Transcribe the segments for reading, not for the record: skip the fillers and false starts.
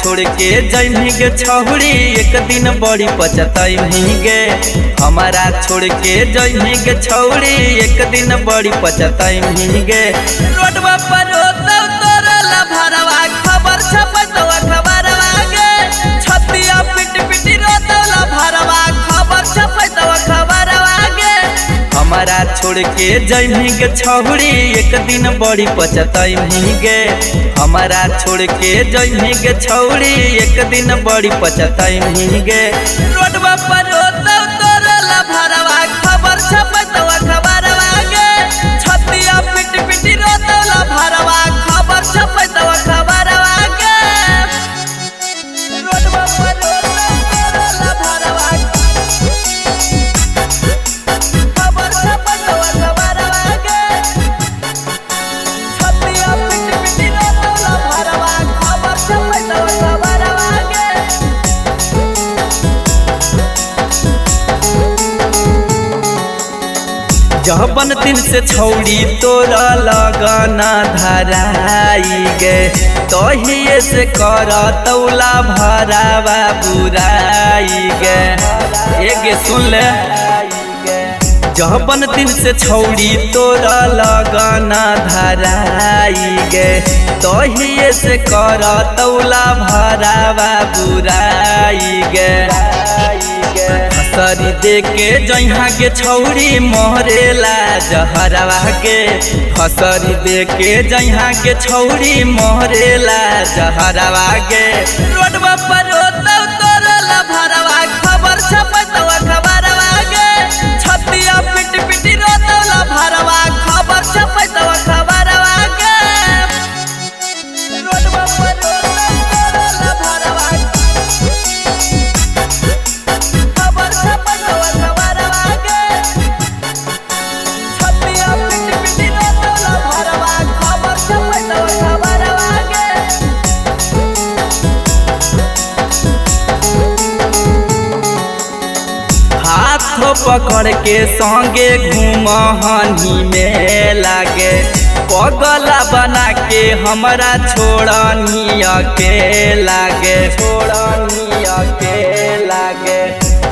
छोड़ के जइमी गे छौड़ी एक दिन बड़ी पछतैमी गे। हमारा छोड़ के जइमी गे छौड़ी एक दिन बड़ी पछतैमी गे। रोडवा पर रोतौ तोरला भरवा खबर छपतौ अखबारवा गे। छतिया पिट पिट रोतौला भरवा खबर छपतौ अखबारवा गे। हमारा छोड़ के जइमी गे छौड़ी एक दिन बड़ी पछतैमी गे। हमारा छोड़ के जइमी गे छौड़ी एक दिन बड़ी पछतैमी गे। रोडवा पर रोतौ तोरला भरवा खबर छपतौ अखबारवा गे। छतिया पिट पिट रोतौला भरवा खबर छपतौ अखबारवा गे। रोडवा पर रोतौ तोरला भरवा खबर छपतौ अखबारवा गे। छतिया पिट पिट रोतौला भरवा खबर छपतौ अखबारवा गे। जबन दिन से छौड़ी तोरा लगना धराई गे। तहिए से कर तौला भरावा बुराई गे। एगे सुन ले जबन दिन से छौड़ी तोरा लगना धराई गे। तहिए से कर तौला भरावा बुराई गे। फसरी दे के जइहा गे छौड़ी मोहरेला जहरवा गे। फसरी दे के जइहा गे छौड़ी मोहरेला जहरवा गे। रोडवा पर रोतौ तोरला भरवा खबर छपतौ अखबारवा गे। छतिया पिट पिट रोतौला भरवा खबर छपतौ अखबारवा गे। रोडवा पर रोतौ तोरला भरवा खबर छपतौ अखबारवा गे। छतिया पिट पिट रोतौला भरवा खबर छपतौ अखबारवा गे। हाथों पकड़ के संगे घूमहनी में लागे। पगला बना के हमरा छोड़नी अकेला गे।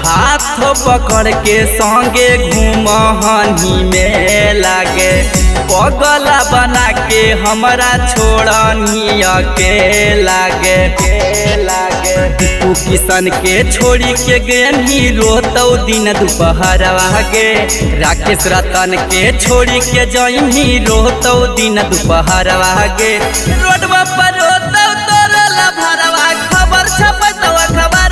हाथों पकड़ के संगे घूमहनी में लागे। पगला बना के हमरा छोड़नी अकेला गे। दीपू किशन के छोड़ी के गेनी रोतौ दिन दोपहरवा गे। राकेश रतन के छोड़ी के जइमी रोतौ दिन दोपहरवा गे। रोडवा पर रोतौ तोरला भरवा खबर छपतौ अखबार